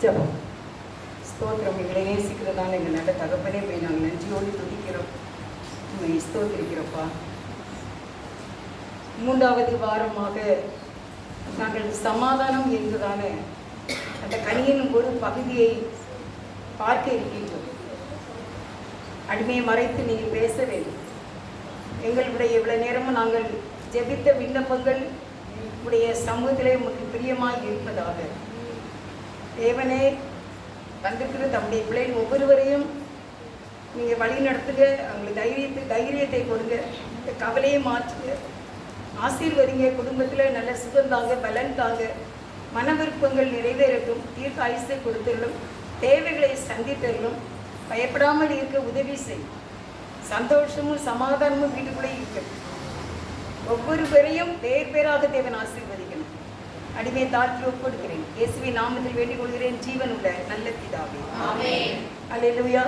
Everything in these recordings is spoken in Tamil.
ஜெபம். ஸ்தோத்திரம். எங்களை நேசிக்கிறதான எங்கள் நல்ல தகப்பனே போய் நாங்கள் நன்றியோடு துதிக்கிறோம். உண்மை ஸ்தோத்திரிக்கிறோப்பா. 3வது வாரமாக நாங்கள் சமாதானம் என்றுதான அந்த கனியின் ஒரு பகுதியை பார்க்க இருக்கின்றோம். அடிமையை மறைத்து நீங்கள் பேச வேண்டும். எங்களுடைய இவ்வளவு நேரமும் நாங்கள் ஜெபித்த விண்ணப்பங்கள் உடைய சமூகத்திலே உங்களுக்கு பிரியமாக இருப்பதாக. தேவனே வந்திருக்கிற தம்முடைய பிள்ளைகள் ஒவ்வொருவரையும் நீங்கள் வழி நடத்துங்க. அவங்களுக்கு தைரியத்தை கொடுங்க. இந்த கவலையை மாற்றுங்க. ஆசீர்வதிங்க. குடும்பத்தில் நல்ல சுகம் தாங்க, பலன் தாங்க. மன விருப்பங்கள் நிறைவேறட்டும். தீர்க்க ஆயுசை கொடுத்துள்ளும். தேவைகளை சந்தித்தள்ளும். பயப்படாமல் இருக்க உதவி செய்யும். சந்தோஷமும் சமாதானமும் வீட்டுக்குள்ளே இருக்கட்டும். ஒவ்வொரு பேரையும் பேர் பேராக தேவன் ஆசீர்வதிக்கணும். அடிமை தாழ்த்தி ஒப்படுகிறேன். இயேசுவின் நாமத்தில் வேண்டிக் கொள்கிறேன். ஜீவன் உள்ள நல்ல பிதாவே. ஆமென். அல்லேலூயா.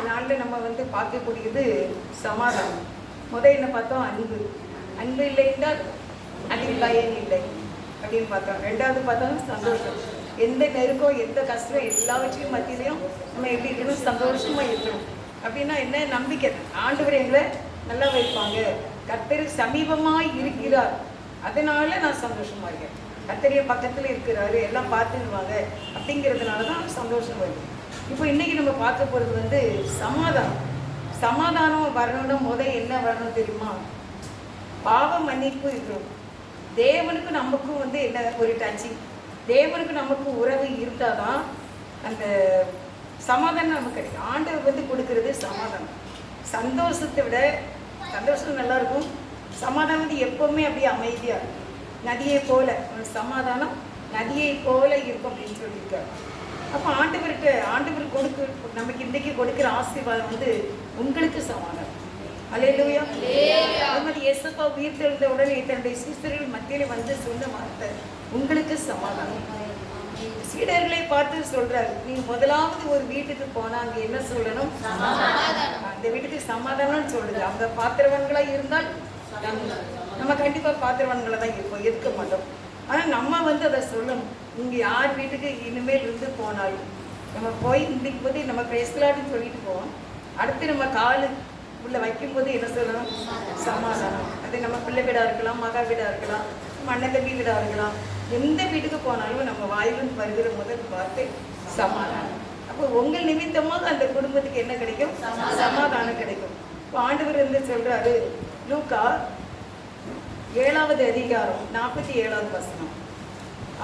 நாளில் நம்ம பார்க்கக்கூடியது சமாதானம். முதல் என்ன பார்த்தோம்? அன்பு. அன்பு இல்லை என்றால் அதில் பயன் இல்லை அப்படின்னு பார்த்தோம். 2வது பார்த்தோம் சந்தோஷம். எந்த நெருக்கம், எந்த கஷ்டம், எல்லாவற்றையும் மத்தியிலையும் நம்ம எப்படி இருக்கணும்? சந்தோஷமாக இருக்கணும். அப்படின்னா என்ன? நம்பிக்கை. ஆண்டவர் எங்களை நல்லா வைப்பாங்க. கர்த்தர் சமீபமாக இருக்கிறார், அதனால நான் சந்தோஷமாக இருக்கேன். கர்த்தரிய பக்கத்தில் இருக்கிறாரு, எல்லாம் பார்த்துடுவாங்க அப்படிங்கிறதுனால தான் சந்தோஷம் வருது. இப்போ இன்றைக்கி நம்ம பார்க்க போகிறது சமாதானம். சமாதானம் வரணும்னா என்ன வரணும் தெரியுமா? பாவ மன்னிப்பு இருக்கணும். தேவனுக்கு நமக்கும் என்ன ஒரு டச்சிங், தேவனுக்கு நமக்கு உறவு இருந்தால் தான் அந்த சமாதானம் நமக்கு கிடைக்கும். ஆண்டவர் கொடுக்கறது சமாதானம். சந்தோஷத்தை விட சந்தோஷம் நல்லா இருக்கும். சமாதானம் எப்போவுமே அப்படியே அமைதியாக இருக்கும். நதியை போல சமாதானம் நதியை போல இருக்கும் அப்படின்னு சொல்லியிருக்காரு. அப்போ ஆண்டவர் நமக்கு இன்றைக்கி கொடுக்குற ஆசீர்வாதம் உங்களுக்கு சமாதானம். அல்லேலூயா. அது மாதிரி இயேசுப்பா உயிர் தெழுந்த உடனே தன்னுடைய சீடர்கள் மத்தியில் சொன்ன வார்த்தை உங்களுக்கு சமாதானம். சீடர்களை பார்த்து சொல்றாரு, நீங்க முதலாவது ஒரு வீட்டுக்கு போனா அங்க என்ன சொல்லணும்? அந்த வீட்டுக்கு சமாதானம் சொல்லுது. அவங்க பாத்திரவன்களா இருந்தால் நம்ம கண்டிப்பா பாத்திரவன்களை தான் இருப்போம், இருக்க மாட்டோம். ஆனா நம்ம அதை சொல்லணும். இங்க யார் வீட்டுக்கு இனிமேல் இருந்து போனாலும் நம்ம போய் இன்றைக்கு போது நம்ம பேசலான்னு சொல்லிட்டு போவோம். அடுத்து நம்ம காலு உள்ள வைக்கும்போது என்ன சொல்லணும்? சமாதானம். அது நம்ம பிள்ளை வீடா இருக்கலாம், மகா வீடா இருக்கலாம், அண்ணன் தம்பி வீடா இருக்கலாம். எந்த வீட்டுக்கு போனாலும் நம்ம வாயிலும் வருகிற முதல் வார்த்தை சமாதானம். அப்போ உங்கள் நிமித்தமாக அந்த குடும்பத்துக்கு என்ன கிடைக்கும்? சமாதானம் கிடைக்கும். இப்போ ஆண்டவர் சொல்றாரு, லூக்கா 7வது அதிகாரம் 47வது வசனம்.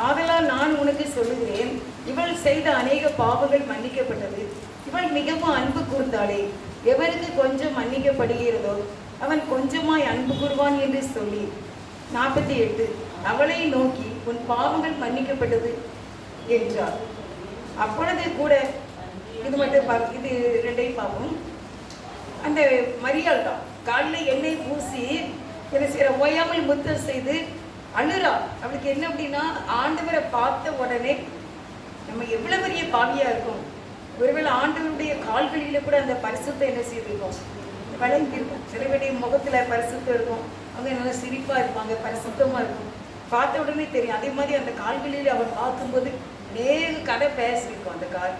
ஆதலால் நான் உனக்கு சொல்லுகிறேன், இவள் செய்த அநேக பாவங்கள் மன்னிக்கப்பட்டது, இவள் மிகவும் அன்பு கூர்ந்தாளே. எவருக்கு கொஞ்சம் மன்னிக்கப்படுகிறதோ அவன் கொஞ்சமாய் அன்பு கூறுவான் என்று சொல்லி 48 அவளை நோக்கி உன் பாவங்கள் மன்னிக்கப்பட்டது என்றார். அப்பொழுது கூட இது மட்டும் இது 2ஐயும் பார்ப்போம். அந்த மரியாள் தான் காலில் எண்ணெய் பூசி என்ன செய்கிற ஓயாமல் முத்தம் செய்து அழுறா. அவளுக்கு என்ன அப்படின்னா, ஆண்டவரை பார்த்த உடனே நம்ம எவ்வளோ பெரிய பாவியாக இருக்கும். ஒருவேளை ஆண்டவருடைய கால்களில் கூட அந்த பரிசுத்தை என்ன செய்திருக்கோம்? வழங்கியிருக்கும். சில பேருடைய முகத்தில் பரிசுத்தம் இருக்கும், அவங்க நல்லா சிரிப்பாக இருப்பாங்க, பரிசுத்தமாக இருக்கும். பார்த்த உடனே தெரியும். அதே மாதிரி அந்த கால்களில் அவர் பார்க்கும்போது நேரு கதை பேசியிருக்கும். அந்த கால்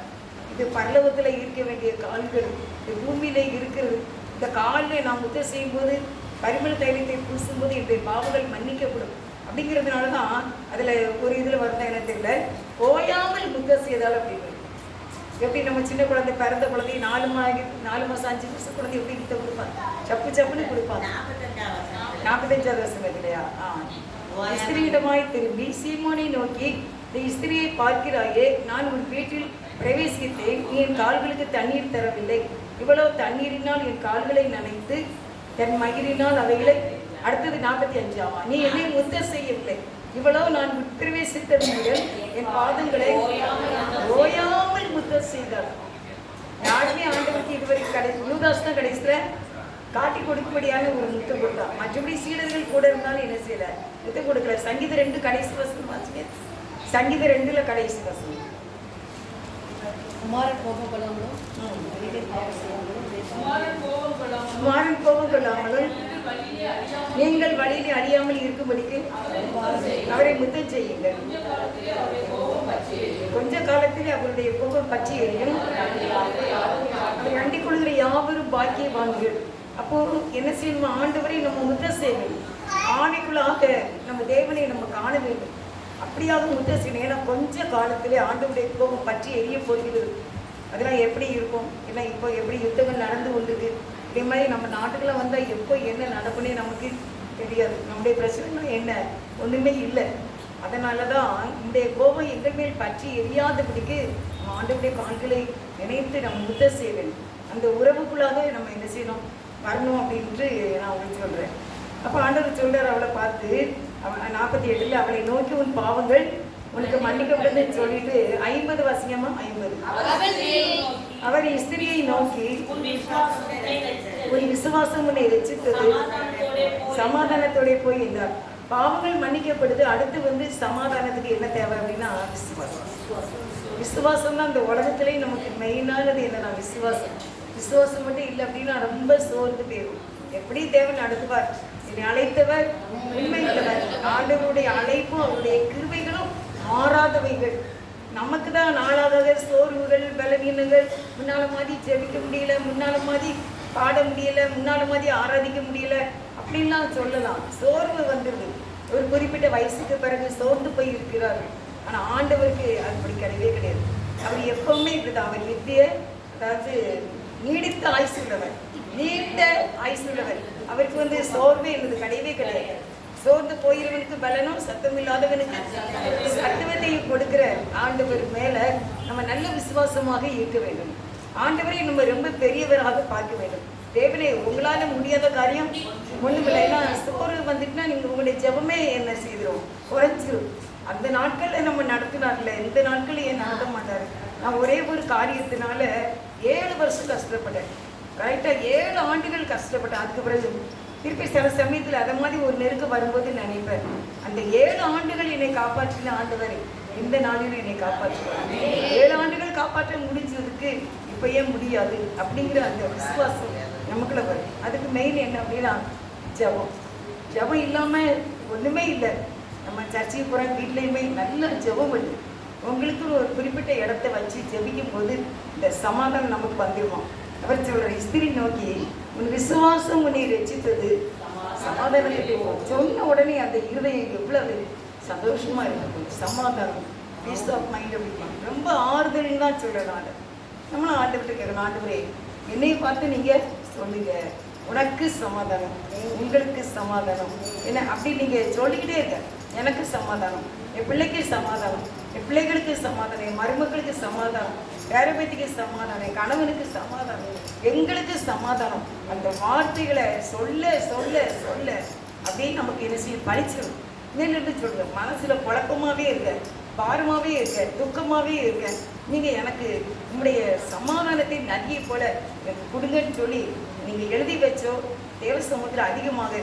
இது பரலோகத்தில் இருக்க வேண்டிய கால்கள், இந்த பூமியில இருக்கிறது. இந்த காலில் நான் முத்தம் செய்யும்போது, பரிமள தைலத்தை பூசும்போது என்னுடைய பாவங்கள் மன்னிக்கப்படும் அப்படிங்கிறதுனால தான் அதில் ஒரு இதில் வருதா என்ன தெரியல, ஓயாமல் முத்தம் செய்தால் அப்படின்னு. எப்படி நம்ம சின்ன குழந்தை, பிறந்த குழந்தை 4 மாதம் 5 மாதம் குழந்தை எப்படி முத்தம் கொடுப்பாங்க? சப்புன்னு கொடுப்பாங்க. 45வது வசனம் இல்லையா? ஸ்திரீயிடமாய் திரும்பி சீமோனை நோக்கி, இந்த ஸ்திரியை பார்க்கிறாயே, நான் உன் வீட்டில் பிரவேசித்தேன், நீ என் கால்களுக்கு தண்ணீர் தரவில்லை. இவ்வளோ தண்ணீரினால் என் கால்களை நனைத்து தன் மகிழினால் அவைகளை. அடுத்தது 45 நீ என்னை முத்தம் செய்யவில்லை. இவ்வளோ நான் உட்பிரவேசித்தது முதல் என் பாதங்களை ஓயாமல் முத்தம் செய்தார். யாருமே ஆண்டவருக்கு இதுவரை யூதாஸ் தான் கடைசியில் காட்டி கொடுக்கும்படியான ஒரு முத்தம் கொடுத்தான். மற்றபடி சீடர்கள் கூட இருந்தாலும் என்ன செய்யல, முத்தம் கொடுக்கல. சங்கீதம் 2 கடைசி வசனம் வாசிங்க. சங்கீதம் 2ல் கடைசி வசனம். குமாரன் கோபம் கொள்ளாமலும் நீங்கள் வழியிலே அறியாமல் இருக்கும்படிக்கு அவரை முத்தம் செய்யுங்கள். கொஞ்சம் காலத்தில் அவருடைய கோபம் பற்றி எரியும். அவரை அண்டிக் கொள்கிற யாவரும் பாக்கியவான்கள். அப்போ என்ன செய்யணும்? ஆண்டவரை நம்ம முத்த செய்யணும். ஆணைக்குள்ளாக நம்ம தேவனை நம்ம காண வேண்டும். அப்படியாக முத்த செய்யணும். ஏன்னா கொஞ்ச காலத்திலே ஆண்டவருடைய கோபம் பற்றி எரிய போகிறது. அதெல்லாம் எப்படி இருக்கும்? ஏன்னா இப்போ எப்படி யுத்தங்கள் நடந்து கொண்டிருக்கு. இதே மாதிரி நம்ம நாட்டுக்குள்ள வந்தால் எப்போ என்ன நடக்குன்னே நமக்கு தெரியாது. நம்முடைய பிரச்சனை என்ன ஒன்றுமே இல்லை. அதனால தான் இந்த கோபம் எங்கள் மேல் பற்றி எரியாதபடிக்கு நம்ம ஆண்டவருடைய கால்களை நினைத்து நம்ம முத்த செய்ய வேண்டும். அந்த உறவுக்குள்ளாக நம்ம என்ன செய்யணும்? வரணும் அப்படின்ட்டு நான் உங்களுக்கு சொல்கிறேன். அப்போ ஆண்டவர் சொல்கிறார் அவளை பார்த்து, 48 அவளை நோக்கி உன் பாவங்கள் உனக்கு மன்னிக்கப்படுதுன்னு சொல்லிட்டு 50 வசனமா 50 அவர் ஸ்திரியை நோக்கி உன் விசுவாசம் உன்னை ரட்சித்தது, சமாதானத்தோட போய் இருந்தார். பாவங்கள் மன்னிக்கப்படுது. அடுத்து சமாதானத்துக்கு என்ன தேவை அப்படின்னா விசுவாசம். விசுவாசம் தான் இந்த உலகத்திலேயே நமக்கு மெயினானது. என்னன்னா விசுவாசம். விசுவாசம் மட்டும் இல்லை அப்படின்னா ரொம்ப சோர்ந்து போயிடும். எப்படி தேவன் நடத்துவார்? என்னை அழைத்தவர் உண்மையுள்ளவர். ஆண்டவருடைய அழைப்பும் அவருடைய கிருபைகளும் மாறாதவைகள். நமக்கு தான் நாளாக சோர்வுகள், பலவீனங்கள், முன்னால மாதிரி ஜெபிக்க முடியல, முன்னால மாதிரி பாட முடியல, முன்னால மாதிரி ஆராதிக்க முடியல அப்படின்லாம் சொல்லலாம். சோர்வு வந்துடுது. ஒரு குறிப்பிட்ட வயசுக்கு பிறகு சோர்ந்து போய் இருக்கிறார்கள். ஆனால் ஆண்டவருக்கு அப்படி கிடையவே கிடையாது. அவர் எப்பவுமே இப்படிதான். அவர் நித்திய, அதாவது நீடித்த ஆயுசு உள்ளவர், நீண்ட ஆயுசு உள்ளவர். அவருக்கு சோர்வே என்பது கிடையவே கிடையாது. சோர்ந்து போயிருவனுக்கு பலனும் சத்தம் இல்லாதவனுக்கு சத்துவத்தை கொடுக்கிற ஆண்டவர் மேல நம்ம நல்ல விசுவாசமாக இருக்க வேண்டும். ஆண்டவரை நம்ம ரொம்ப பெரியவராக பார்க்க வேண்டும். தேவனே, உங்களால முடியாத காரியம் ஒண்ணுமில்லை. ஏன்னா சோறு வந்துட்டுனா நீங்க உங்களுடைய ஜெபமே என்ன செய்திரும், குறைஞ்சிரும். அந்த நாட்கள்ல நம்ம நடத்தினார்ல, இந்த நாட்கள் ஏன் நடத்த மாட்டாரு? நான் ஒரே ஒரு காரியத்தினால 7 வருஷம் கஷ்டப்பட்டேன். ரைட்டா 7 ஆண்டுகள் கஷ்டப்பட்டேன். அதுக்கு பிறகு திருப்பி சில சமயத்தில் அதை மாதிரி ஒரு நெருக்கம் வரும்போது நினைப்பேன், அந்த 7 ஆண்டுகள் என்னை காப்பாற்றின ஆண்டவர் இந்த நாளிலும் என்னை காப்பாற்றுவார். 7 ஆண்டுகள் காப்பாற்ற முடிஞ்சதுக்கு இப்போ ஏன் முடியாது அப்படிங்கிற அந்த விசுவாசம் நமக்குள்ள வரும். அதுக்கு மெயின் என்ன அப்படின்னா ஜபம். ஜபம் இல்லாமல் ஒன்றுமே இல்லை. நம்ம சர்ச்சைக்கு போகிற வீட்லேயுமே நல்ல ஜபம் வருது. உங்களுக்கு ஒரு குறிப்பிட்ட இடத்த வச்சு ஜபிக்கும் போது இந்த சமாதானம் நமக்கு வந்துடுவோம். அவர் சொல்ற ஸ்திரி நோக்கி உன் விசுவாசம் உன்னை ரட்சித்தது, சமாதானத்தை சொன்ன உடனே அந்த இருதயம் எவ்வளவு சந்தோஷமா இருக்கும். சமாதானம், பீஸ் ஆஃப் மைண்ட் அப்படி ரொம்ப ஆறுதல் தான் சொல்லலாம். நம்மளும் ஆண்டுகிட்டு கேட்கணும், ஆண்டவரே என்னை பார்த்து நீங்க சொல்லுங்க, உனக்கு சமாதானம், உங்களுக்கு சமாதானம் என்ன அப்படி நீங்க சொல்லிக்கிட்டே இருக்க. எனக்கு சமாதானம், என் பிள்ளைக்கு சமாதானம், என் பிள்ளைகளுக்கு சமாதானம், என் மருமக்களுக்கு சமாதானம், பேரபேத்திக்கு சமாதானம், என் கணவனுக்கு சமாதானம், எங்களுக்கு சமாதானம். அந்த வார்த்தைகளை சொல்ல சொல்ல சொல்ல அப்படியே நமக்கு என்ன செய்ய பழிச்சிடும். நின்று சொல்றேன், மனசுல குழப்பமாவே இருக்க, பாரமாவே இருக்க, துக்கமாவே இருக்க, நீங்க எனக்கு உங்களுடைய சமாதானத்தை நதியை போல எனக்கு கொடுங்கன்னு சொல்லி நீங்க எழுதி வச்சோ தேவ சமூகத்தில் அதிகமாக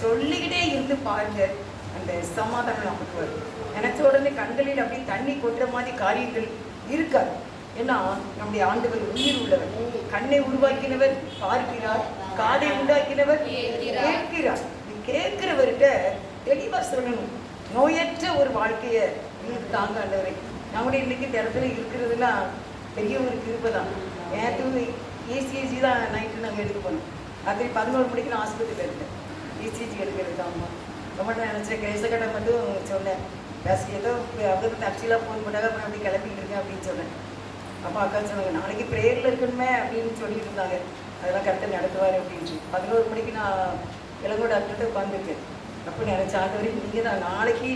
சொல்லிக்கிட்டே இருந்து பாருங்க, அந்த சமாதானம் நமக்கு வரும். நினைச்ச உடனே கண்களில் அப்படி தண்ணி கொட்டுற மாதிரி காரியங்கள் இருக்காது. ஏன்னா நம்முடைய ஆண்டவர் உயிர் உள்ளவர். கண்ணை உருவாக்கினவர் பார்க்கிறார், காதை உண்டாக்கினவர் கேட்கிறார். கேட்கிறவர்கிட்ட தெளிவா சொல்லணும், நோயற்ற ஒரு வாழ்க்கையை உங்களுக்கு தாங்க ஆண்டவரை. நம்முடைய இன்னைக்கு இந்த இடத்துல இருக்கிறதுனா பெரிய ஒரு கிருபை தான். நேற்று ECG தான் நைட்டு நாங்கள் எடுக்க போனோம். ராத்திரி 11 மணிக்கு நான் ஆஸ்பத்திரியில் இருக்கேன், ECG எடுக்கிறது. ஆமாம், ரொம்ப நினச்சேன். கேசக்கட்டை மட்டும் சொன்னேன், பேசி ஏதோ அவங்க ஆக்சுவலாக ஃபோன் பண்ணாங்க, அப்புறம் அப்படி கிளப்பிட்டு இருக்கேன் அப்படின்னு சொன்னேன். அப்போ அக்கா சொன்னாங்க, நாளைக்கு ப்ரேயரில் இருக்கணுமே அப்படின்னு சொல்லிட்டு இருந்தாங்க. அதெல்லாம் கரெக்டாக நடத்துவார் அப்படின்ட்டு 11 மணிக்கு நான் இளங்கோ டாக்டர்கிட்ட உட்காந்துருக்கேன். அப்போ நினச்ச ஆண்டவரே நீங்கள் தான் நாளைக்கு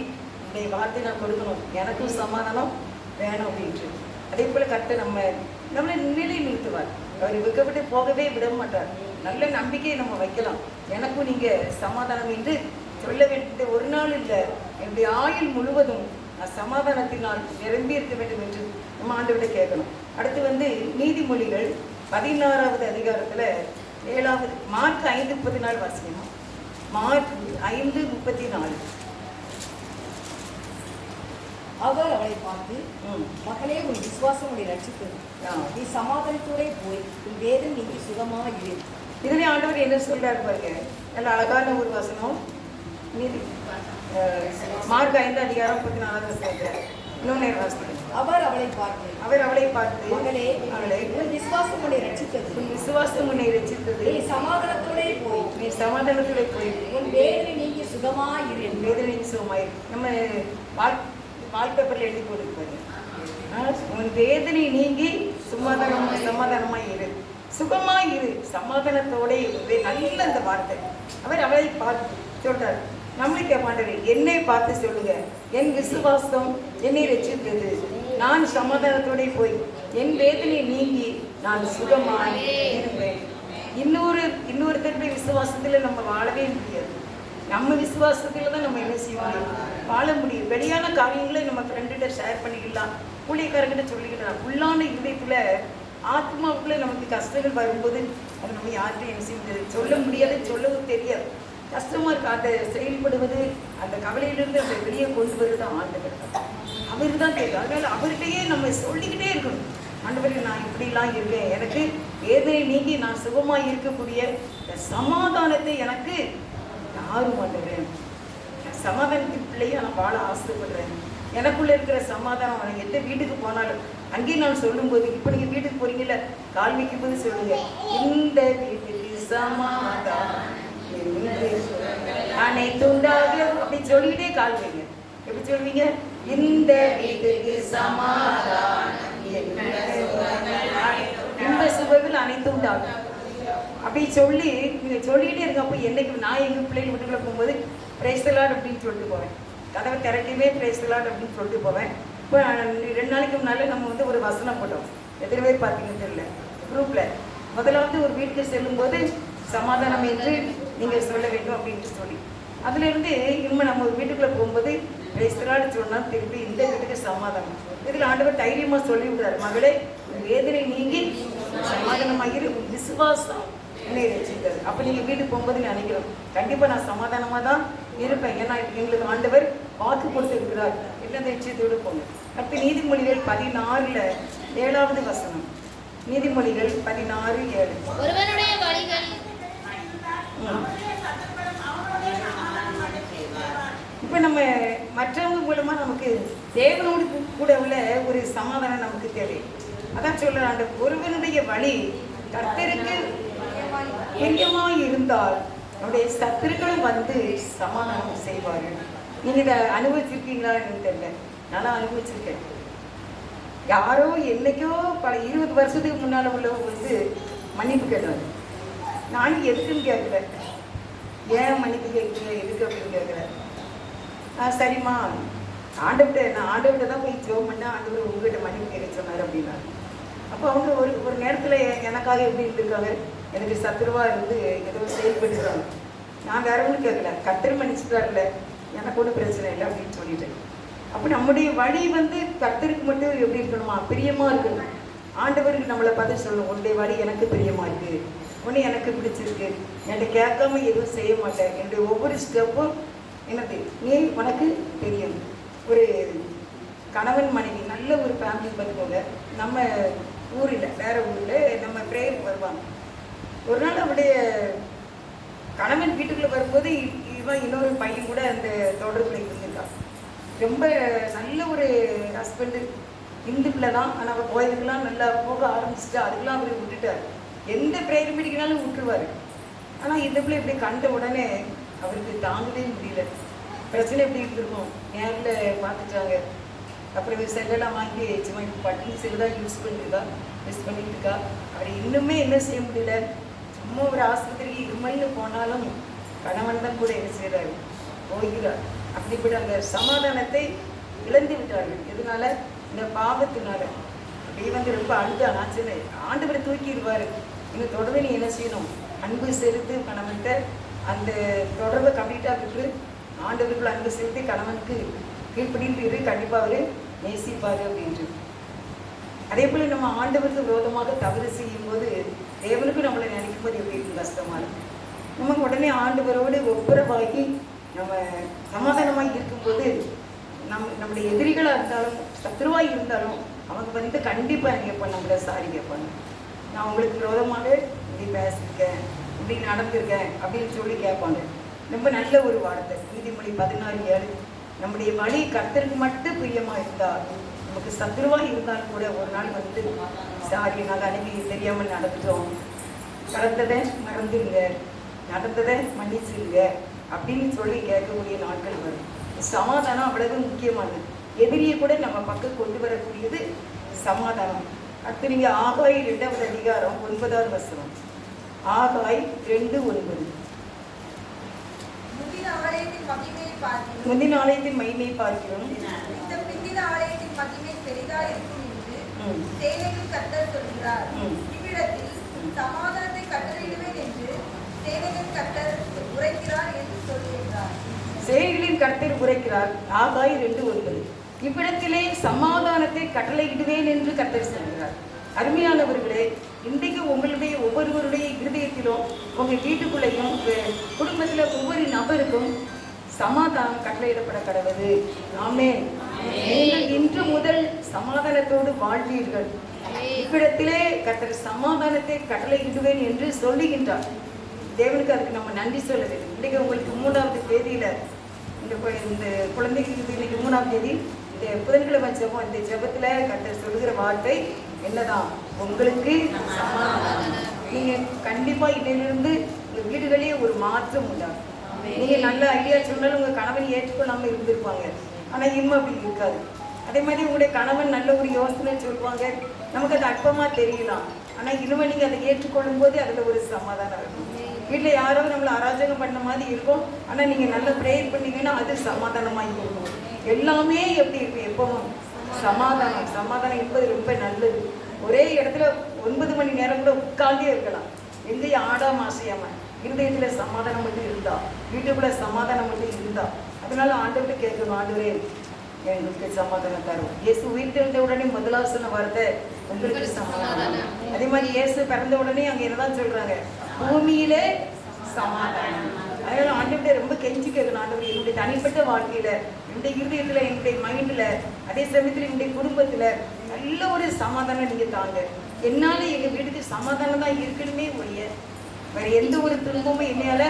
இந்த வார்த்தை நான் கொடுக்கணும், எனக்கும் சமாதானம் வேணும் அப்படின்ட்டு. அதே போல் கரெக்டாக நம்மளை நிலை நிறுத்துவார். அவர் விற்கப்பட்டு போகவே விட மாட்டார். நல்ல நம்பிக்கையை நம்ம வைக்கலாம். எனக்கும் நீங்கள் சமாதானம் என்று சொல்ல வேண்டிய ஒரு நாள் இல்லை, என்னுடைய ஆயுள் முழுவதும் சமாதானத்தினால் நிரம்பி இருக்க வேண்டும் என்று நம்ம ஆண்டவர்கிட்ட கேட்கணும். அடுத்து நீதிமொழிகள் 16வது அதிகாரத்தில் 7வது மார்க் 5:34 வாசிக்கணும். மார்க் 5:34. அவர் அவளை பார்த்து, மகளே உன் விசுவாசம் உன்னை ரட்சித்தது, நீ சமாதானத்தோட போய் உன் வேதம் நீங்க சுகமாக இரு. இதுல ஆண்டவர் என்ன சொல்றாரு பாருங்க, நல்ல அழகான ஒரு வசனம். நீதி மார்க் 5 அதிகாரம் 34 வசனம். இன்னொரு நேரம் வாசிக்கிறேன். அவர் அவளை பார்த்து அவர் அவளை பார்த்து, மகளே மகளே, உன் விசுவாசம் உன்னை ரட்சித்தது. உன் விசுவாசம் உன்னை ரட்சித்தது. நீ சமாதானத்தோடே போய் நீ சமாதானத்திலே போய் உன் வேதனை நீங்கி சுகமாயிரு. என் வேதனை சுகமாயிரு. நம்ம வால்பேப்பரில் எழுதி போட்டுருப்பாரு, உன் வேதனை நீங்கி சமாதானமாய் இரு, சுகமாய் இரு, சமாதானத்தோட இரு. நல்ல அந்த வார்த்தை. அவர் அவளை பார்த்து சொல்றார். நம்மளுக்கு கேட்பாண்டவர், என்னை பார்த்து சொல்லுங்க, என் விசுவாசம் என்னை ரட்சித்தது. நான் சமாதானத்தோட போய் என் வேதனை நீங்கி நான் சுகமாய் இருப்பேன். இன்னொருத்தருடைய விசுவாசத்துல நம்ம வாழவே முடியாது. நம்ம விசுவாசத்துல தான் நம்ம என்ன செய்ய முடியும், வாழ முடியும். வெளியான காரியங்களை நம்ம ஃப்ரெண்டுகிட்ட ஷேர் பண்ணிக்கலாம், ஊழியக்காரங்கிட்ட சொல்லிக்கலாம். உள்ளான இதயத்துல ஆத்மாவுக்குள்ள நமக்கு கஷ்டங்கள் வரும்போது அது நம்ம யார்கிட்டையும் என்ன செய்ய முடியாது, சொல்ல முடியாது, சொல்லவும் தெரியாது. கஷ்டமா இருக்கு. அதை செயல்படுவது, அந்த கவலையிலிருந்து அதை வெளியே கொண்டு வருது ஆண்டவர். அவர் தான் தெரியும். அதனால அவர்கிட்டயே நம்ம சொல்லிக்கிட்டே இருக்கணும், ஆண்டவரே நான் இப்படிலாம் இருக்கேன், எனக்கு வேதனை நீங்கி நான் சுகமாக இருக்கக்கூடிய சமாதானத்தை எனக்கு யாரும் ஆண்டவரே, சமாதானத்தின் பிள்ளையை நான் வாழ ஆசைப்படுறேன். எனக்குள்ள இருக்கிற சமாதானம் நான் எந்த வீட்டுக்கு போனாலும் அங்கேயும் நான் சொல்லும்போது, இப்போ நீங்கள் வீட்டுக்கு போறீங்கல்ல, கால் வைக்கும் போது சொல்லுங்க, இந்த வீட்டுக்கு சமாதானம் அனைத்துண்டாக அப்படி சொல்லிக்கிட்டே கால் வைங்க. எப்படி சொல்வீங்க? இந்த வீட்டுக்கு சமாதானம் இந்த சுபங்கள் அனைத்தும் உண்டாகும் அப்படி சொல்லி நீங்கள் சொல்லிக்கிட்டே இருக்க. அப்போ என்னைக்கு நான் எங்கள் பிள்ளைகள் வீட்டுக்குள்ள போகும்போது பிரைஸ்தலாட் அப்படின்னு சொல்லிட்டு போவேன். கதவை திறக்கையுமே பிரைஸ்தலாட் அப்படின்னு சொல்லிட்டு போவேன். இப்போ 2 நாளைக்கு முன்னாலே நம்ம வந்து ஒரு வசனம் போட்டோம். எத்தனை பேர் பார்த்தீங்கன்னு தெரியல குரூப்பில். முதலாவது ஒரு வீட்டுக்கு செல்லும்போது சமாதானம் என்று நீங்கள் சொல்ல வேண்டும் அப்படின்ட்டு சொல்லி, அதுலேருந்து இனிமேல் நம்ம ஒரு வீட்டுக்குள்ளே போகும்போது பிரைஸ்தலாட் சொன்னால் திருப்பி இந்த வீட்டுக்கு சமாதானம். இதில் ஆண்டவர் தைரியமாக சொல்லி விடுறாரு, மகளே வேதனை நீங்கி சமாதானமாகிரு, விசுவாசம் என்னை ரட்சித்தது. அப்போ நீங்கள் வீட்டுக்கு போகும்போது நினைக்கிறோம், கண்டிப்பாக நான் சமாதானமாக தான் இருப்பேன். ஏன்னா எங்களுக்கு ஆண்டவர் வாக்கு கொடுத்துருக்கிறார். எல்லா நிச்சயத்தோடு போங்க. அடுத்து நீதிமொழிகள் 16 7வது வசனம். நீதிமொழிகள் 16 7. ஒருவனுடைய வழிகள் இப்போ நம்ம மற்றவங்க மூலமா நமக்கு தேவனோடு கூட உள்ள ஒரு சமாதானம் நமக்கு தேவை. அதான் சொல்றாங்க, ஒருவனுடைய வழி கர்த்தருக்கு பிரியமாய் இருந்தால் நம்முடைய சத்துருக்களும் வந்து சமாதானம் செய்வார்கள். நீங்க இதை அனுபவிச்சிருக்கீங்களா எனக்கு தெரியல, நல்லா அனுபவிச்சிருக்கேன். யாரோ என்னைக்கோ பல 20 வருஷத்துக்கு முன்னால உள்ளவங்க வந்து மன்னிப்பு கேட்டாங்க. நான் எதுக்குன்னு கேட்கல, ஏன் மன்னிப்பு கேட்குறீங்க எதுக்கு அப்படின்னு கேட்குறேன். சரிம்மா நான் ஆண்டவர்கிட்ட தான் போய் ஜோம் பண்ண, ஆண்டவர் உங்ககிட்ட மன்னிப்பு கேட்க சொன்னார் அப்படின்னா. அப்போ அவங்க ஒரு நேரத்தில் எனக்காக எப்படி இருந்திருக்காங்க, எனக்கு சத்துருவாக இருந்து ஏதோ செயல்படுறாங்க. நான் வேற ஒன்றும் கேட்கல, கர்த்தர் மன்னிச்சுட்டார்ல, எனக்கு ஒன்றும் பிரச்சனை இல்லை அப்படின்னு சொல்லிட்டேன். அப்போ நம்முடைய வழி வந்து கர்த்தருக்கு மட்டும் எப்படி இருக்கணுமா, பிரியமாக இருக்கணும். ஆண்டவருக்கு நம்மளை பார்த்து சொல்லணும், உன்னுடைய வழி எனக்கு பிரியமாக இருக்குது, ஒன்று எனக்கு பிடிச்சிருக்கு, என்கிட்ட கேட்காம எதுவும் செய்ய மாட்டேன், என்னுடைய ஒவ்வொரு ஸ்டெப்பும் என்னது நீ உனக்கு தெரியும். ஒரு கணவன் மனைவி நல்ல ஒரு ஃபேமிலி பார்த்துக்கோங்க. நம்ம ஊரில் வேற ஊரில் நம்ம ப்ரேயருக்கு வருவாங்க. ஒரு நாள் அவருடைய கணவன் வீட்டுக்குள்ளே வரும்போது இவன் இன்னொரு பையன் கூட அந்த தொடர்பில் இருந்திருக்கான். ரொம்ப நல்ல ஒரு ஹஸ்பண்டு, இந்து பிள்ளை தான். ஆனால் அவள் கோயிலுக்கெல்லாம் நல்லா போக ஆரம்பிச்சுட்டு அதுக்கெல்லாம் அவர் விட்டுட்டார். எந்த ப்ரேயர் மீட்டிங்னாலும் விட்டுருவார். ஆனால் இந்த பிள்ளை இப்படி கண்ட உடனே அவருக்கு தாங்கவே முடியல. பிரச்சனை எப்படி இருந்திருக்கும், நேரில் பார்த்துட்டாங்க. அப்புறம் செல்லெல்லாம் வாங்கி சும்மா இப்போ பட்டினி செல்லு தான் யூஸ் பண்ணிட்டு இருக்கா. அவர் இன்னுமே என்ன செய்ய முடியல. சும்மா ஒரு ஆஸ்பத்திரிக்கு இருமல்னு போனாலும் கணவன் தான் கூட என்ன செய்கிறாரு, போகிறார். அப்படிப்பட்ட அந்த சமாதானத்தை இழந்து விட்டார்கள். இதனால இந்த பாவத்தினால அப்படியே வந்து ரொம்ப அழுதா. நான் சொன்னேன், ஆண்டவரை தூக்கிடுவார், இன்னும் தொடர்ந்து நீ என்ன செய்யணும், அன்பு செலுத்து கணவன்கிட்ட. அந்த தொடர்பை கம்ப்ளீட்டாக விட்டு ஆண்டவருக்குள்ள அன்பு செலுத்தி கணவனுக்கு கீழ்ப்படின்னு இரு, கண்டிப்பாக அவர் நேசிப்பார் அப்படின்ட்டு. அதே போல் நம்ம ஆண்டவருக்கு விரோதமாக தவறு செய்யும் போது தேவனுக்கு நம்மளை நினைக்கும் போது எப்படி இருக்கும், கஷ்டமாக இருக்கும். நமக்கு உடனே ஆண்டவரோடு ஒப்புரவாகி நம்ம சமாதானமாக இருக்கும்போது நம்முடைய எதிரிகளாக இருந்தாலும் சத்ருவாக இருந்தாலும் அவங்க வந்து கண்டிப்பாக கேட்பாங்க, நம்மளை சாரி கேட்பாங்க. நான் உங்களுக்கு விரோதமாக இப்படி பேசியிருக்கேன், இப்படி நடந்திருக்கேன் அப்படின்னு சொல்லி கேட்பாங்க. ரொம்ப நல்ல ஒரு வார்த்தை. நீதிமொழி 16 7. நம்முடைய வழி கர்த்தருக்கு மட்டும் பிரியமா இருந்தால், நமக்கு சத்துருவா இருந்தாலும் கூட ஒரு நாள் வந்து சாரி நாங்கள் அன்னைக்கு தெரியாமல் நடந்துட்டோம், நடந்ததை மறந்துடுங்க, நடந்ததை மன்னிச்சிருங்க அப்படின்னு சொல்லி கேட்கக்கூடிய நாட்கள் வரும். சமாதானம் அவ்வளவு முக்கியமானது. எதிரியை கூட நம்ம பக்கம் கொண்டு வரக்கூடியது சமாதானம். அடுத்து நீங்கள் ஆகாய் 2வது அதிகாரம் 9வது வசனம். ஆகாய் 2:9. முந்தின ஆலயத்தின் மகிமையை பார்க்கிறோம், இந்த பிந்தின ஆலயத்தின் மகிமை பெரிதா இருக்கும் என்று சேனைகள் கர்த்தர் சொல்கிறார். இவ்விடத்தில் சமாதானத்தை கட்டளையிடுவேன் என்று சேனைகள் கர்த்தர் உரைக்கிறார் என்று சொல்கிறார். சேனைகளின் கர்த்தர் உரைக்கிறார். ஆகாய் 2:9. இவ்விடத்திலே சமாதானத்தை கட்டளையிடுவேன் என்று கர்த்தர் சொல்கிறார். அருமையானவர்களே, இன்றைக்கு உங்களுடைய ஒவ்வொருவருடைய இருதயத்திலும், உங்கள் வீட்டுக்குள்ளேயும், குடும்பத்தில் ஒவ்வொரு நபருக்கும் சமாதானம் கட்டளையிடப்பட கடவுது. ஆமென். நீங்கள் இன்று முதல் சமாதானத்தோடு வாழ்வீர்கள். இவ்விடத்திலே கர்த்தர் சமாதானத்தை கட்டளையிடுவேன் என்று சொல்லுகின்றார். தேவனுக்கு அதுக்கு நம்ம நன்றி சொல்ல வேண்டும். இன்றைக்கு உங்களுக்கு 3வது தேதியில இந்த குழந்தைக்கு இன்னைக்கு 3ஆம் தேதி இந்த புதன்கிழமை ஜெபம். இந்த ஜெபத்துல கர்த்தர் சொல்லுகிற வார்த்தை என்னதான்? உங்களுக்கு சமாதானம். நீங்க கண்டிப்பா இதிலிருந்து உங்க வீடுகளே ஒரு மாற்றம் உண்டாகும். நீங்க நல்ல ஐடியா சொன்னாலும் உங்க கணவன் ஏற்றுக்கொள்ளாம இருந்திருப்பாங்க, ஆனா இன்னும் அப்படி இருக்காது. அதே மாதிரி உங்களுடைய கணவன் நல்ல ஒரு யோசனை சொல்லுவாங்க, நமக்கு அது அற்பமா தெரியலாம், ஆனா இனிமே நீங்க அதை ஏற்றுக்கொள்ளும் போது அதுல ஒரு சமாதானம் இருக்கும். வீட்டில் யாரோ நம்மளை அராஜகம் பண்ண மாதிரி இருக்கும், ஆனா நீங்க நல்ல ப்ரேயர் பண்ணீங்கன்னா அது சமாதானமாக இருக்கும். எல்லாமே எப்படி இருக்கும்? எப்பவும் சமாதானம். சமாதானம் என்பது ரொம்ப நல்லது. ஒரே இடத்துல 9 மணி நேரம் கூட உட்கார்ந்தே இருக்கலாம், எங்கேயும் ஆடாம அசையாம. இருதயத்துல சமாதானம் மட்டும் இருந்தா, வீட்டுக்குள்ள சமாதானம் மட்டும் இருந்தா, அதனால ஆண்டவர்கிட்ட கேட்கணும், ஆண்டவரே எங்களுக்கு சமாதானம் தரும். இயேசு உயிர்த்தெழுந்த உடனே முதலாவது சொன்ன வார்த்தை உங்களுக்கு சமாதானம். அதே மாதிரி இயேசு பிறந்த உடனே அங்க என்னதான் சொல்றாங்க? பூமியிலே சமாதானம். அதனால ஆண்டவர்கிட்ட ரொம்ப கெஞ்சி கேட்கணும், ஆண்டவர் என்னுடைய தனிப்பட்ட வாழ்க்கையில, என்னுடைய இருதயத்துல, என்னுடைய மைண்ட்ல, அதே சமயத்துல என்னுடைய குடும்பத்துல நல்ல ஒரு சமாதானம் நீங்க தாங்க. என்னால எங்க வீட்டுக்கு சமாதானம் தான் இருக்கணுமே ஒழிய வேற எந்த ஒரு துன்பமும் என்னையால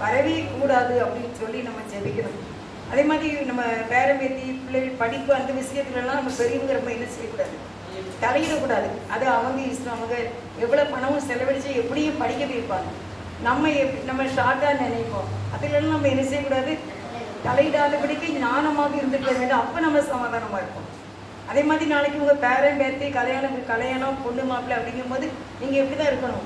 வரவே கூடாது அப்படின்னு சொல்லி நம்ம ஜெபிக்கணும். அதே மாதிரி நம்ம பேரம் பேத்தி பிள்ளைகள் படிப்பு அந்த விஷயத்துலலாம் நம்ம பெரியவங்க ரொம்ப என்ன செய்யக்கூடாது, தலையிடக்கூடாது. அது அவங்க இஷ்டம். அவங்க எவ்வளோ பணமும் செலவழித்து எப்படியும் படிக்க வைப்பாங்க. நம்ம ஷார்ட்டாக நினைப்போம், அதிலெல்லாம் நம்ம என்ன செய்யக்கூடாது, தலையிடாதபடிக்கு ஞானமாக இருந்துக்க வேண்டும். அப்போ நம்ம சமாதானமாக இருப்போம். அதே மாதிரி நாளைக்கு உங்கள் பேரன் பேத்தி கல்யாணம் பொண்ணு மாப்பிள்ளை அப்படிங்கும்போது நீங்கள் எப்படி தான் இருக்கணும்?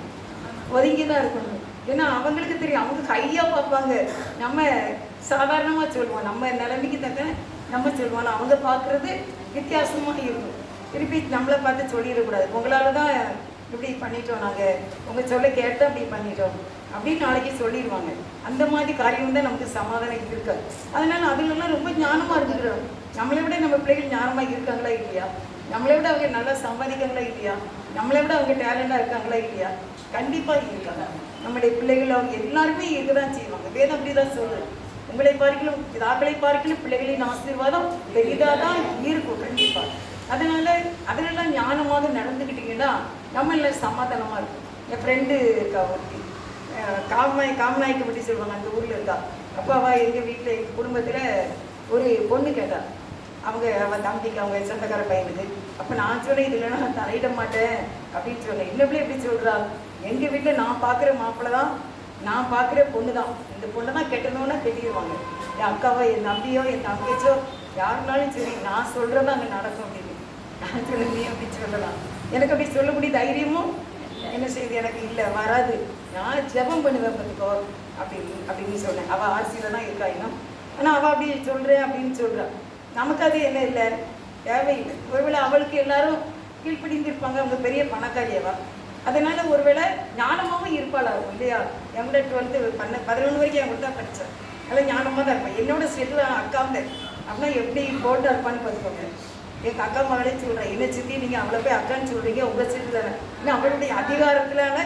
ஒதுங்கி தான் இருக்கணும். ஏன்னா அவங்களுக்கு தெரியும், அவங்க கையாக பார்ப்பாங்க. நம்ம சாதாரணமாக சொல்லுவோம், நம்ம நிலைமைக்கு தக்க நம்ம சொல்லுவோம். அவங்க பார்க்குறது வித்தியாசமாக இருக்கும். திருப்பி நம்மளை பார்த்து சொல்லிடக்கூடாது, உங்களால் தான் இப்படி பண்ணிட்டோம், நாங்கள் உங்கள் சொல்ல கேட்டால் அப்படி பண்ணிட்டோம் அப்படின்னு நாளைக்கு சொல்லிடுவாங்க. அந்த மாதிரி காரியம் தான் நமக்கு சமாதானம் இருக்காது. அதனால அதுலலாம் ரொம்ப ஞானமாக இருந்துக்கிறோம். நம்மளை விட நம்ம பிள்ளைகள் ஞானமாக இருக்காங்களா இல்லையா? நம்மளை விட அவங்க நல்லா சம்பாதிக்காங்களா இல்லையா? நம்மளை விட அவங்க டேலண்டாக இருக்காங்களா இல்லையா? கண்டிப்பாக இருக்காங்க. நம்முடைய பிள்ளைகள் அவங்க எல்லாருமே இருக்க தான் செய்வாங்க. வேதம் அப்படி தான் சொல்லுது, உங்களை பார்க்கலும் பிதாக்களை பார்க்கலும் பிள்ளைகளின் ஆசீர்வாதம் பெரிதாக தான் இருக்கும் கண்டிப்பாக. அதனால ஞானமாக நடந்துக்கிட்டீங்கன்னா நம்மள சமாதானமாக இருக்கும். என் ஃப்ரெண்டு இருக்கா ஒருத்தி, காமநாய்க்கு பற்றி சொல்லுவாங்க, அந்த ஊரில் இருக்கா. அப்போ அவள் எங்கள் வீட்டில் எங்கள் குடும்பத்தில் ஒரு பொண்ணு கேட்டா, அவன் தம்பிக்கு, அவங்க சொந்தக்கார பையனுக்கு. அப்போ நான் சொன்னேன், இதுலன்னா நான் தலையிட மாட்டேன் அப்படின்னு சொன்னேன். இன்னும் எப்படி சொல்கிறா, எங்கள் வீட்டில் நான் பார்க்குற மாப்பிள்ளை தான், நான் பார்க்குற பொண்ணு தான், இந்த பொண்ணை தான் கெட்டணும்னா கெட்டிடுவாங்க. என் அக்காவோ என் தம்பியோ என் தங்கச்சோ யாருனாலும் சரி, நான் சொல்கிறதா அங்கே நடக்கும் அப்படின்னு நான் சொல்லுங்க. நீ அப்படி சொல்லலாம், எனக்கு அப்படி சொல்லக்கூடிய தைரியமும் என்ன செய்யுது எனக்கு இல்லை, வராது. நான் ஜெபம் பண்ணுவேன் பார்த்துக்கோ அப்படின்னு சொன்னேன். அவள் ஆர்சியில் தான் இருக்கா இன்னும், ஆனால் அவள் அப்படி சொல்கிறேன் அப்படின்னு சொல்கிறான். நமக்கு அது என்ன இல்லை, தேவையில்லை. ஒருவேளை அவளுக்கு எல்லாரும் கீழ்ப்பிடிந்திருப்பாங்க, அவங்க பெரிய பணக்காரியவா, அதனால ஒருவேளை ஞானமாகவும் இருப்பாள் அவள் இல்லையா? என்கிட்ட 12 11 வரைக்கும் என் கூட தான் படித்தேன். நல்லா ஞானமாக தான் இருப்பாள். என்னோட செட்டில் அக்காவுங்க அப்படின்னா எப்படி போட்டா இருப்பான்னு பார்த்துக்கோங்க. எங்கள் அக்கா மகளே சொல்கிறேன், என்ன சித்தி நீங்கள் அவளை போய் அக்கான்னு சொல்கிறீங்க, உங்கள் சீட்டு தானே. இன்னும் அவளுடைய அதிகாரத்தினால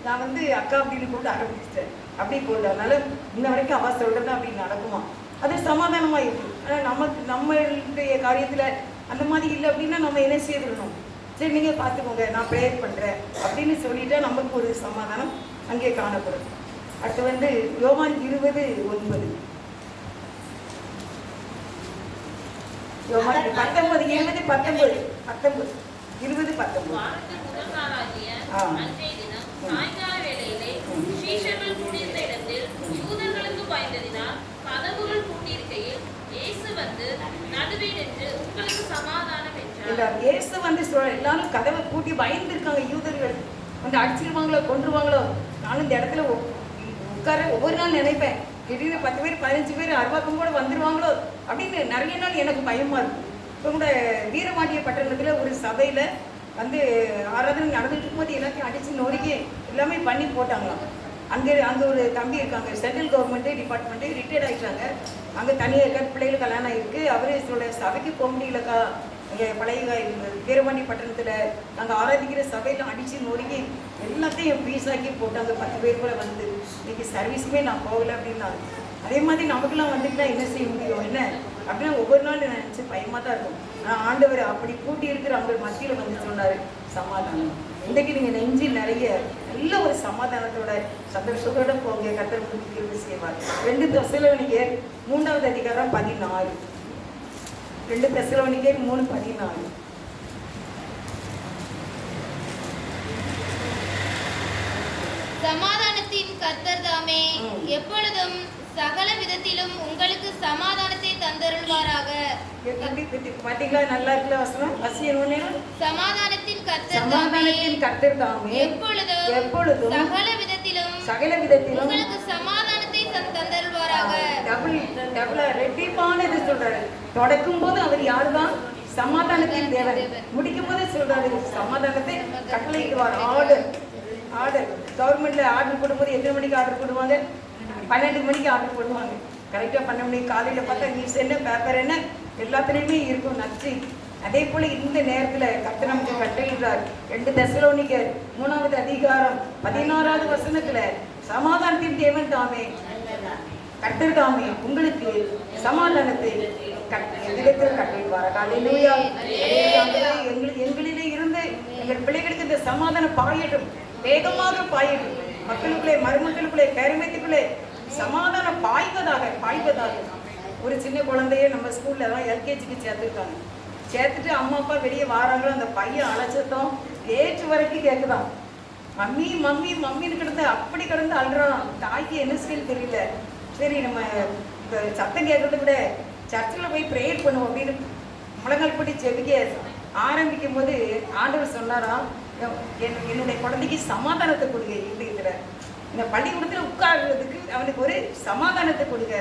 நான் அக்கா அப்படின்னு போட்டு ஆரம்பிச்சிட்டேன். அப்படி போட்டு அதனால இன்ன வரைக்கும் அவள் சொல்கிறது அப்படி நடக்குமா, அது சமாதானமாக இருக்குது. ஆனால் நம்மளுடைய காரியத்தில் அந்த மாதிரி இல்லை அப்படின்னா நம்ம என்ன செய்திடணும், சரி நீங்கள் பார்த்துக்கோங்க நான் ப்ரேயர் பண்ணுறேன் அப்படின்னு சொல்லிட்டா நமக்கு ஒரு சமாதானம் அங்கே காணப்படும். அடுத்து யோவான் 20:9. யோவான் 19, 20, 19, 19, 20, 19. வாரத்தின் முதல் நாளாகிய ஆ. அன்றைய தினம் சாயங்கால வேளையிலே சீஷர்கள் கூடியிருந்த இடத்தில் யூதர்களுக்கு பயந்ததினால் கதவுகள் பூட்டியிருக்கையில் இயேசு வந்து நடுவே நின்று உங்களுக்கு சமாதானம் என்றார். இந்த இயேசு வந்து எல்லாரும் கதவை பூட்டி பயந்துருக்காங்க. யூதர்கள் வந்து அடிச்சிருவாங்களோ கொன்றுவாங்களோ. நானும் இந்த இடத்துல உட்கார ஒவ்வொரு நாள் நினைப்பேன், திடீர்னு 10 பேர் 15 பேர் அருவாக்கம் கூட வந்துடுவாங்களோ அப்படின்னு நிறைய நாள் எனக்கு பயமா இருக்கும். இப்போ கூட வீரமாண்டிய பட்டணத்தில் ஒரு சபையில் வந்து ஆராதனை நடந்துட்டு இருக்கும்போது எல்லாத்தையும் அடித்து நொறுக்கி எல்லாமே பண்ணி போட்டாங்களாம். அங்கே ஒரு தம்பி இருக்காங்க, சென்ட்ரல் கவர்மெண்ட்டு டிபார்ட்மெண்ட்டு ரிட்டையர்ட் ஆகிட்டாங்க. அங்கே தனியாக இருக்க பிள்ளைகள் கல்யாணம் ஆகிருக்கு. அவரு சபைக்கு போக முடியலக்கா, இங்கே பழைய வீரபாண்டி பட்டணத்தில் நாங்கள் ஆராதிக்கிற சபையில் அடித்து நொறுக்கி எல்லாத்தையும் பீஸாக்கி போட்டாங்க. 10 பேர் கூட வந்து இன்னைக்கு சர்வீஸுமே நான் போகலை அப்படின்னாங்க. அதே மாதிரி நமக்குலாம் வந்துட்டுனா என்ன செய்ய முடியும் என்ன அப்படின்னா ஒவ்வொரு நாள் நினச்சி பயமாக தான் இருக்கும். ஆனால் ஆண்டவர் அப்படி கூட்டி இருக்கிற அவங்க மத்தியில் வந்து சொன்னார் சமாதானம். இன்றைக்கு நீங்கள் நெஞ்சு நிறைய நல்ல ஒரு சமாதானத்தோட சந்தோஷத்தோட போங்க, கர்த்தர் உங்களுக்கு கிருபை செய்வார். 2 தெசலோனிக்கேயர் 3வது அதிகாரம் 14. 2 தெசலோனிக்கேயர் 3:14. சமாதானத்தின் கர்த்தர் தாமே எப்பொழுதும் சகல விதத்திலும் உங்களுக்கு சமாதானத்தை தந்தருள்வாராக. பாத்தீங்களா, நல்லா இருக்குல்ல வசனம்? வசியனே சமாதானத்தின் கர்த்தர் சமாதானத்தின் கர்த்தர் தாமே எப்பொழுதும் சகல விதத்திலும் உங்களுக்கு சமாதானத்தை தந்தருள்வாராக. டபுள் ரெட்டிப்பானது சொல்றாரு. தொடக்கும் போது அவர் யாருதான்? சமாதானத்தின் தேவன். முடிக்கும் போது சொல்றாரு சமாதானத்தை கட்டளையிடுவார். ஆர்டர் கவர்மெண்ட்ல ஆர்டர் போடும்போது எத்தனை மணிக்கு ஆர்டர் போடுவாங்க? 12 மணிக்கு ஆர்டர் போடுவாங்க. கரெக்டாக 12 மணிக்கு காலையில் பார்த்தா நியூஸ் என்ன, பேப்பர் என்ன, எல்லாத்துலேயுமே இருக்கும் நச்சு. அதே போல் இந்த நேரத்தில் கர்த்தர் நமக்கு கட்டளையிடுறார். 2 தெசலோனிக்கேயர் 3வது அதிகாரம் 16வது வசனத்தில் சமாதானத்தின் தேவன் தாமே கர்த்தர் தாமே உங்களுக்கு சமாதானத்தை எங்களிடத்தில் கட்டளையிடுவார். அல்லேலூயா. எங்களிலே இருந்து எங்கள் பிள்ளைகளுக்கு இந்த சமாதானம் பாயட்டும், வேகமாக பாயட்டும். மக்களுக்குள்ளே மருமக்களுக்குள்ளே பேரமைத்துக்குள்ளே சமாதானம் பாய்வதாக. ஒரு சின்ன குழந்தைய நம்ம ஸ்கூல்ல தான் எல்கேஜிக்கு சேர்த்துருக்காங்க. சேர்த்துட்டு அம்மா அப்பா வெளியே வராங்களோ அந்த பையன் அழைச்சதும் ஏற்று வரைக்கும் கேட்குதான், மம்மி மம்மி மம்மின்னு கிடந்து அப்படி கிடந்து அழுறான். தாய்க்கு என்ன ஸ்கில் தெரியல. சரி நம்ம இந்த சத்தம் கேட்கறத விட சர்ச்சில் போய் ப்ரேயர் பண்ணுவோம் அப்படின்னு முழங்கால் போட்டு செவிக்க ஆரம்பிக்கும் போது ஆண்டவர் சொன்னாராம், என்னுடைய குழந்தைக்கு சமாதானத்தை கொடுங்க. இந்த பள்ளிக்கூடத்தில் உட்கார்றதுக்கு அவனுக்கு ஒரு சமாதானத்தை கொடுங்க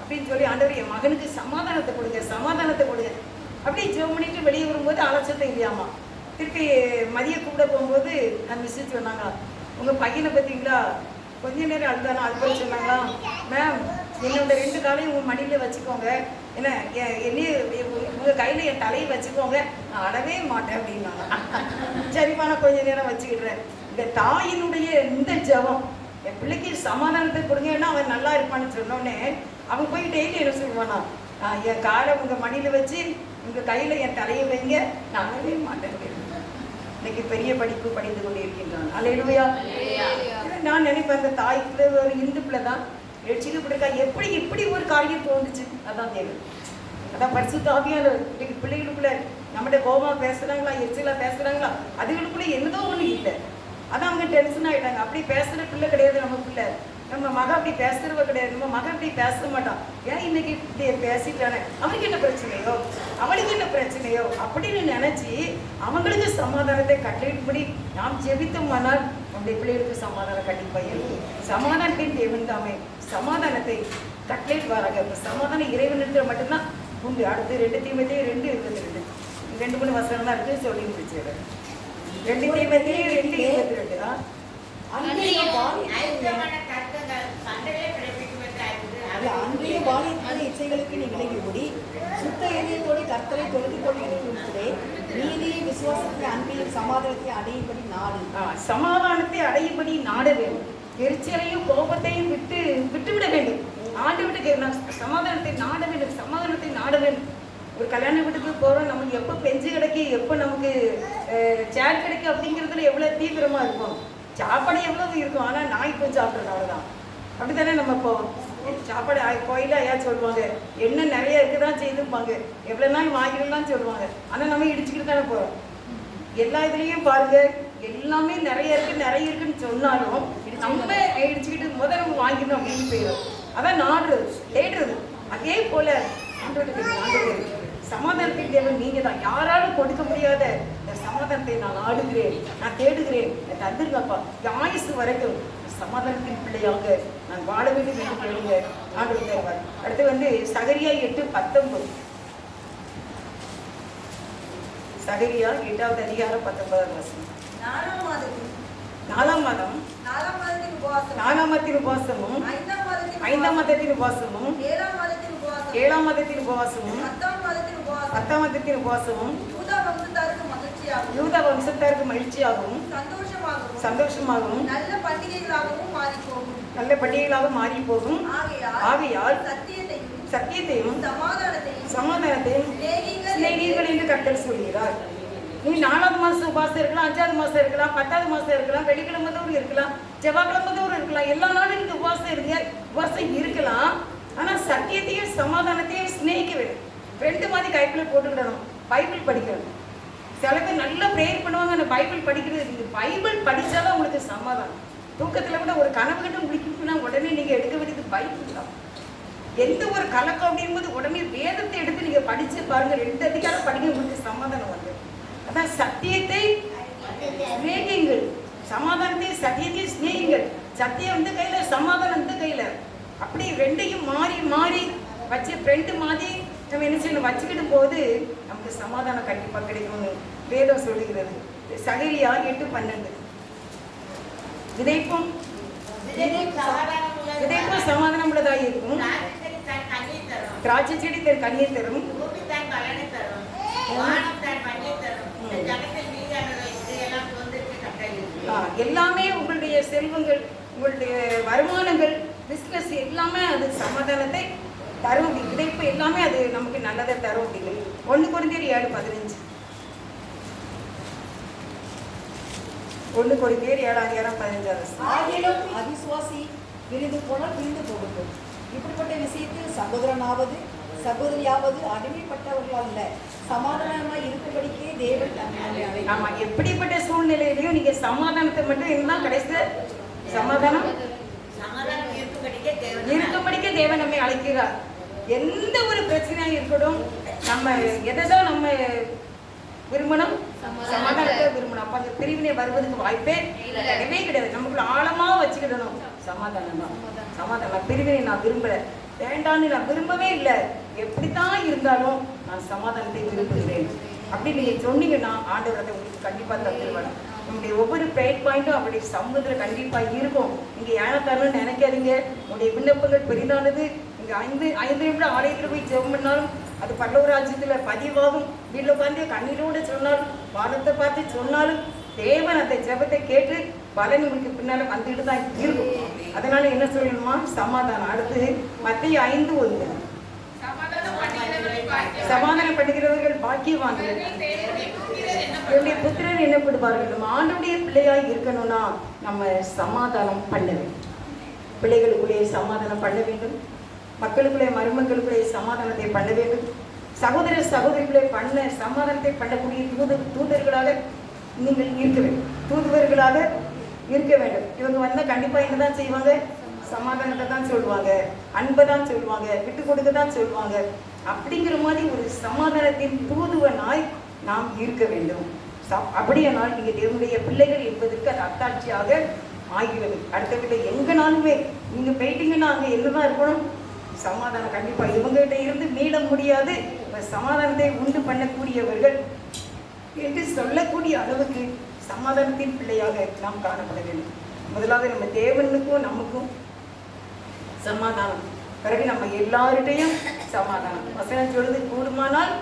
அப்படின்னு சொல்லி ஆண்டவர் என் மகனுக்கு சமாதானத்தை கொடுங்க அப்படி ஜெபம் பண்ணிட்டு வெளியே வரும்போது அலட்சத்தை இல்லையாமா. திருப்பி மதிய கூப்பிட போகும்போது நான் மிஸ்ஸு சொன்னாங்க, உங்கள் பையனை பார்த்தீங்களா கொஞ்ச நேரம் அழுதானா? அது போய் சொன்னாங்களா, மேம் என்னோட 2 காலையும் உங்கள் மடியில் வச்சுக்கோங்க, என்ன உங்கள் கையில் என் தலையை வச்சுக்கோங்க, நான் அழவே மாட்டேன் அப்படின்னாங்க. சரிப்பா நான் கொஞ்ச நேரம் வச்சுக்கிடுறேன். இந்த தாயினுடைய இந்த ஜபம் என் பிள்ளைக்கு சமாதானத்தை கொடுங்கன்னா அவன் நல்லா இருப்பான்னு சொன்னோடனே அவன் போய் டெய்லி என்ன சொல்லுவானா, என் காலை உங்கள் மடியில் வச்சு உங்கள் கையில் என் தலையை வைங்க, நான் அழவே மாட்டேன். இன்னைக்கு பெரிய படிப்பு படித்து கொண்டு இருக்கின்றான். அல்லேலூயா. நான் நினைப்பேன் அந்த தாய்க்கு ஒரு இந்து பிள்ளை தான் ரட்சிக்கப்பட்டிருக்கா, எப்படி இப்படி ஒரு காரியம் தோணுச்சு. அதான் தேவை. அதான் பரிசுத்த ஆவியானவர் இன்னைக்கு பிள்ளைகளுக்குள்ள நம்மகிட்ட கோபமாக பேசுகிறாங்களா, எரிச்சலாக பேசுகிறாங்களா, அதுகளுக்குள்ளே என்னதோ ஒன்று இல்லை. அதான் அவங்க டென்ஷன் ஆகிட்டாங்க. அப்படி பேசுகிற பிள்ளை கிடையாது நம்ம பிள்ளை. நம்ம மகன் அப்படி பேசுகிறவ கிடையாது. நம்ம மகன் அப்படி பேச மாட்டான். ஏன் இன்னைக்கு இப்படி பேசிட்டானே, அவனுக்கு என்ன பிரச்சனையோ அவளுக்கு என்ன பிரச்சனையோ அப்படின்னு நினச்சி அவங்களுக்கு சமாதானத்தை கட்டளையிடும்படி நாம் ஜெபித்தோமானால் நம்முடைய பிள்ளைகளுக்கு சமாதானம் கண்டிப்பாக. சமாதானத்தின் தேவன் தாமே சமாதானத்தை கட்டளையிடுவாராக. இப்போ சமாதானம் இறைவனிடத்தில் மட்டும்தான் உண்டு. அடுத்து 2 தீமோத்தேயு 2:22 2 3 வசனம் தான் இருக்குது, சொல்லி முடிச்சிடுறேன். 2 தீமோத்தேயு 2:22 தான். அன்றைய பாலியல் இச்சைகளுக்கு நீ விலகி ஓடி சுத்த இதயத்தோடு கர்த்தரை தொழுது கொண்டு இருக்கிறதே நீதியை விசுவாசத்தை அன்பிலும் சமாதானத்தை அடையும்படி நாடு. சமாதானத்தை அடையும்படி நாட வேண்டும். எரிச்சலையும் கோபத்தையும் விட்டுவிட வேண்டும். ஆண்டு விட்டு சமாதானத்தை நாட வேண்டும். ஒரு கல்யாண வீட்டுக்கு போகிறோம், நமக்கு எப்போ பெஞ்சு கிடைக்கு, எப்போ நமக்கு சேர் கிடைக்கு அப்படிங்கிறதுல எவ்வளோ தீவிரமாக இருக்கும். சாப்பாடு எவ்வளோ இருக்கும், ஆனால் நாய் போய் சாப்பிட்றது அவ்வளோதான். அப்படி தானே நம்ம போவோம். சாப்பாடு கோயில ஐயா சொல்லுவாங்க, என்ன நிறைய இருக்குதான் செய்துப்பாங்க, எவ்வளோ நாள் வாங்கிடலாம் சொல்லுவாங்க. ஆனால் நம்ம இடிச்சுக்கிட்டு தானே போகிறோம். எல்லா இதுலேயும் பாருங்க, எல்லாமே நிறைய இருக்குன்னு சொன்னாலும் நம்ம இடிச்சுக்கிட்டு முதல்ல நம்ம வாங்கிடணும் அப்படின்னு போயிடும். அதான் நாடுறது தேடுறது. அதே போல ஆண்டவருக்கு சமாதானத்தின் தேவன் நீங்க தான். யாராலும் கொடுக்க முடியாத இந்த சமாதானத்தை நான் நாடுகிறேன், நான் தேடுகிறேன், தந்துருங்கப்பா. ஆயுசு வரைக்கும் சமாதானத்தின் பிள்ளையாக நான் வாழ வேண்டும் என்று கேளுங்க, ஆண்டவர் தருவார். அடுத்து சகரியா 8:19. சகரியா 8வது அதிகாரம் 19வது வசனம். 4ஆம் மாதத்தில் 4ஆம் மாதம் 4ஆம் மாதத்தின் உபவாசம், 4ஆம் மாதத்தின் உபவாசமும், 5ஆம் மாதத்தின் 5ஆம் மாதத்தின் உபவாசமும், 7ஆம் மாதத்தின் உபவாசம், 7ஆம் மாதத்தின் உபவாசமும், 10ஆம் மாதத்தின் உபவாசம், 10ஆம் மாதத்தின் உபவாசமும் யூதா வம்சத்தாருக்கு மகிழ்ச்சியாகவும் யூதா வம்சத்தாருக்கு மகிழ்ச்சியாகவும் சந்தோஷமாகவும் நல்ல பண்டிகைகளாகவும் மாறிப்போகும். நல்ல பண்டிகைகளாக மாறி போகும். ஆகையால் சத்தியத்தையும் சமாதானத்தையும் சிநேகிகள் என்று கர்த்தர் சொல்கிறார். நீ 4ஆவது மாதம் உபவாசம் இருக்கலாம், 5ஆவது மாதம் இருக்கலாம், 10வது மாதம் இருக்கலாம், வெள்ளிக்கிழமை தோறும் இருக்கலாம், செவ்வாய்க்கிழமை தோறும் இருக்கலாம். எல்லா நாளும் நீங்க உபவாசம் இருக்கலாம். ஆனா சத்தியத்தையும் சமாதானத்தையும் சிநேகிக்க வேண்டும். 2 மாதிரி கைக்குள்ள போட்டுக்கிடணும். பைபிள் படிக்கணும். சில பேர் நல்லா ப்ரேயர் பண்ணுவாங்க, அந்த பைபிள் படிக்கிறது. நீங்க பைபிள் படிச்சாதான் உங்களுக்கு சமாதானம். தூக்கத்துல கூட ஒரு கனவு கண்டு முடிக்கணும்னா உடனே நீங்க எடுக்க வேண்டியது பைபிள் தான். எந்த ஒரு கலக்கம் அப்படின்போது உடனே வேதத்தை எடுத்து நீங்க படிச்சு பாருங்க. 2 அதிகாரம் படிக்க உங்களுக்கு சமாதானம் வந்து. அதான் சத்தியத்தை சிநேகிங்கள், சமாதானத்தை சத்தியத்தையும் சிநேகிங்கள். சத்தியம் இந்த கையில, சமாதானம் இந்த கையில. அப்படி 2ஐயும் மாறி மாறி வச்சு 2 மாதிரி நம்ம என்ன செய்யணும், வச்சுக்கிடும் போது நமக்கு சமாதானம் கண்டிப்பாக கிடைக்கும்னு வேதம் சொல்லுகிறது. சகரியா 8:12. விதைப்பும் சமாதானம் உள்ளதாக இருக்கும். திராட்சை செடி தன் கனியை தரும். எல்லாமே உங்களுடைய செல்வங்கள், உங்களுடைய வருமானங்கள், பிஸ்னஸ் எல்லாமே அது சமாதானத்தை தரும். விதைப்பு எல்லாமே அது நமக்கு நல்லதை தரும் அப்படிங்கிறது. 1 கொரிந்தியர் 7:15. 1 கொரிந்தியர் 7:15. ஆகிலும் அவிசுவாசி விரிந்து போனால் விரிந்து போகட்டும். இப்படிப்பட்ட விஷயத்தில் சகோதரனாவது சகோதரியாவது அடிமைப்பட்டவர்கள் அல்ல, சமாதானமாய் இருக்கும்படிக்கே தேவன் நம்மை. ஆமா, எப்படிப்பட்ட சூழ்நிலையிலையும் நீங்க சமாதானத்தை மட்டும் இருந்தால் கடைசியில் சமாதானம் இருக்கும்படிக்கே தேவன் நம்மை அழைக்கிறார். எந்த ஒரு பிரச்சனையா இருக்கட்டும், நம்ம எதைதான் நம்ம விரும்பணும், சமாதானத்தை விரும்பணும். அப்ப அந்த பிரிவினை வருவதற்கு வாய்ப்பே கிடையவே கிடையாது. நமக்குள்ள ஆழமா வச்சுக்கிடணும் சமாதானம் தான். சமாதானம், பிரிவினை நான் விரும்பல, வேண்டான்னு நான் விரும்பவே இல்லை. எப்படித்தான் இருந்தாலும் நான் சமாதானத்தை விரும்புகிறேன் அப்படி நீங்க சொன்னீங்கன்னா ஆண்டவர் அதை உங்களுக்கு கண்டிப்பா தந்துருவாங்க. நம்முடைய ஒவ்வொரு ப்ரேயர் பாயிண்ட்டும் அவருடைய சமூகத்தில் கண்டிப்பா இருக்கும். நீங்க ஏனத்தாருன்னு நினைக்காதீங்க. உங்களுடைய விண்ணப்பங்கள் பெரிதானது. இங்க 5 நிமிடம் ஆலயத்தில் போய் ஜெபம் பண்ணாலும் அது பரலோக ராஜ்யத்துல பதிவாகும். வீட்டில் உட்காந்து கண்ணீரோடு சொன்னாலும், வானத்தை பார்த்து சொன்னாலும் தேவன் அந்த ஜெபத்தை கேட்டு பலன் உங்களுக்கு பின்னால வந்துட்டு தான் இருக்கும். அதனால என்ன சொல்லணுமா, சமாதானம். அடுத்து மத்தேயு 5:1. சமாதானம் பண்ணுகிறவர்கள் பாக்கியவான்கள், என்னுடைய புத்திரர் என்னப்படுவார்கள். நம்ம ஆண்டவருடைய பிள்ளையாய் இருக்கணும்னா நம்ம சமாதானம் பண்ண வேண்டும். பிள்ளைகளுக்குள்ளே சமாதானம் பண்ண வேண்டும். மக்களுக்குள்ளே மருமக்களுக்குள்ளே சமாதானத்தை பண்ண வேண்டும். சகோதர சகோதரிகளை சமாதானத்தை பண்ணக்கூடிய தூதர்களாக நீங்கள் இருக்க வேண்டும். தூதுவர்களாக இருக்க வேண்டும். இவங்க வந்தால் கண்டிப்பாக என்னதான் செய்வாங்க, சமாதானத்தை தான் சொல்லுவாங்க, அன்பை தான் சொல்லுவாங்க, விட்டு கொடுக்க தான் சொல்லுவாங்க. அப்படிங்கிற மாதிரி ஒரு சமாதானத்தின் தூதுவனாய் நாம் இருக்க வேண்டும். அப்படியானால் நீங்கள் தேவனுடைய பிள்ளைகள் என்பதற்கு அது அத்தாட்சியாக ஆகிறது. அடுத்த பிள்ளை எங்கனாலுமே நீங்கள் போயிட்டீங்கன்னா அங்கே என்னதான் இருக்கணும், சமாதானம். கண்டிப்பாக இவங்ககிட்ட இருந்து மீள முடியாது. சமாதானத்தை உண்டு பண்ணக்கூடியவர்கள் என்று சொல்லக்கூடிய அளவுக்கு சமாதானத்தின் பிள்ளையாக நாம் காணப்பட வேண்டும். முதலாவது நம்ம தேவனுக்கும் நமக்கும் சமாதானம், பிறகு நம்ம எல்லார்கிட்டையும் சமாதானம். வசனம் சொல்லுது, கூடுமானால்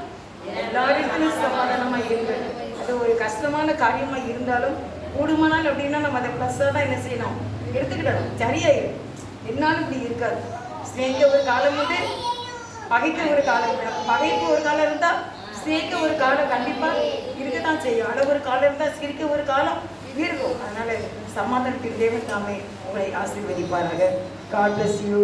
எல்லாரிடத்திலும் சமாதானமாக இருங்கள். அது ஒரு கஷ்டமான காரியமாக இருந்தாலும் கூடுமானால் அப்படின்னா நம்ம அதை ப்ளஸ்ஸாக தான் என்ன செய்யணும், எடுத்துக்கிடணும். சரியாயிடும். என்னாலும் இப்படி இருக்காது. ஸ்நேகிக்க ஒரு காலம் உண்டு, பகைக்க ஒரு காலம். பகைக்கு ஒரு காலம் இருந்தால் ஸ்நேகிக்க ஒரு காலம் கண்டிப்பாக இருக்கத்தான் செய்யும். அளவு ஒரு காலம் இருந்தால் சிரிக்க ஒரு காலம் இருக்கும். அதனால சமாதானத்தின் தேவன் தாமே உங்களை ஆசீர்வதிப்பாராக. God bless you.